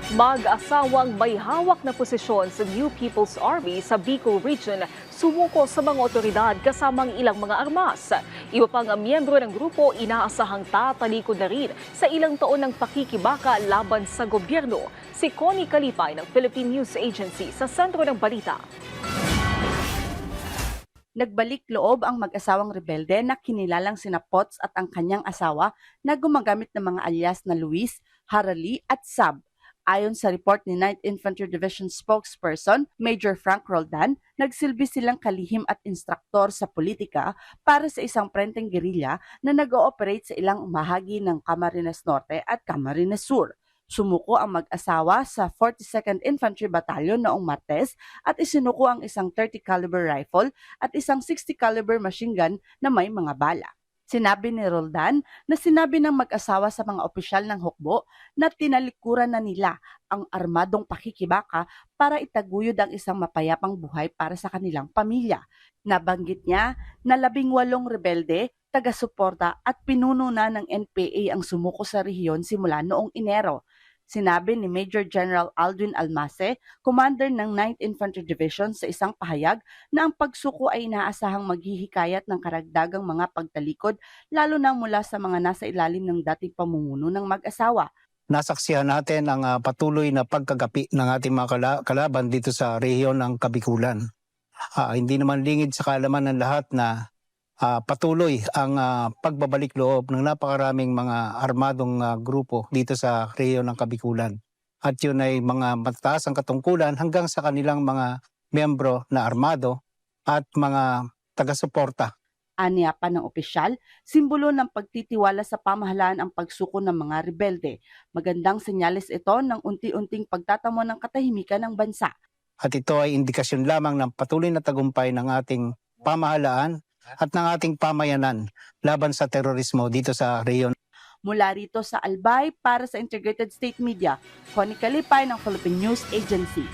Mag-asawang may hawak na posisyon sa New People's Army sa Bicol Region sumuko sa mga otoridad kasamang ilang mga armas. Iba pang miyembro ng grupo inaasahang tatalikod na rin sa ilang taon ng pakikibaka laban sa gobyerno. Si Connie Kalipay ng Philippine News Agency sa sentro ng balita. Nagbalik loob ang mag-asawang rebelde na kinilalang sina Potts at ang kanyang asawa na gumagamit ng mga alias na Luis, Harali at Sab. Ayon sa report ni 9th Infantry Division spokesperson Major Frank Roldan, nagsilbi silang kalihim at instruktor sa politika para sa isang prenteng gerilya na nag-ooperate sa ilang bahagi ng Camarines Norte at Camarines Sur. Sumuko ang mag-asawa sa 42nd Infantry Battalion noong Martes at isinuko ang isang 30 caliber rifle at isang 60 caliber machine gun na may mga bala. Sinabi ni Roldan na sinabi ng mag-asawa sa mga opisyal ng hukbo na tinalikuran na nila ang armadong pakikibaka para itaguyod ang isang mapayapang buhay para sa kanilang pamilya. Nabanggit niya na 18 rebelde, taga-suporta at pinuno na ng NPA ang sumuko sa rehiyon simula noong Enero. Sinabi ni Major General Aldwin Almase, commander ng 9th Infantry Division sa isang pahayag na ang pagsuko ay inaasahang maghihikayat ng karagdagang mga pagtalikod lalo na mula sa mga nasa ilalim ng dating pamumuno ng mag-asawa. Nasaksihan natin ang patuloy na pagkagapi ng ating mga kalaban dito sa rehiyon ng Kabikulan. Hindi naman lingid sa kaalaman ng lahat na patuloy ang pagbabalik loob ng napakaraming mga armadong grupo dito sa rehiyon ng Kabikulan. At yun ay mga mataas ang katungkulan hanggang sa kanilang mga miyembro na armado at mga taga-suporta. Aniya pa ng opisyal, simbolo ng pagtitiwala sa pamahalaan ang pagsuko ng mga rebelde. Magandang senyales ito ng unti-unting pagtatamo ng katahimikan ng bansa. At ito ay indikasyon lamang ng patuloy na tagumpay ng ating pamahalaan at ng ating pamayanan laban sa terorismo dito sa rehiyon. Mula rito sa Albay para sa Integrated State Media, Connie Kalipay ng Philippine News Agency.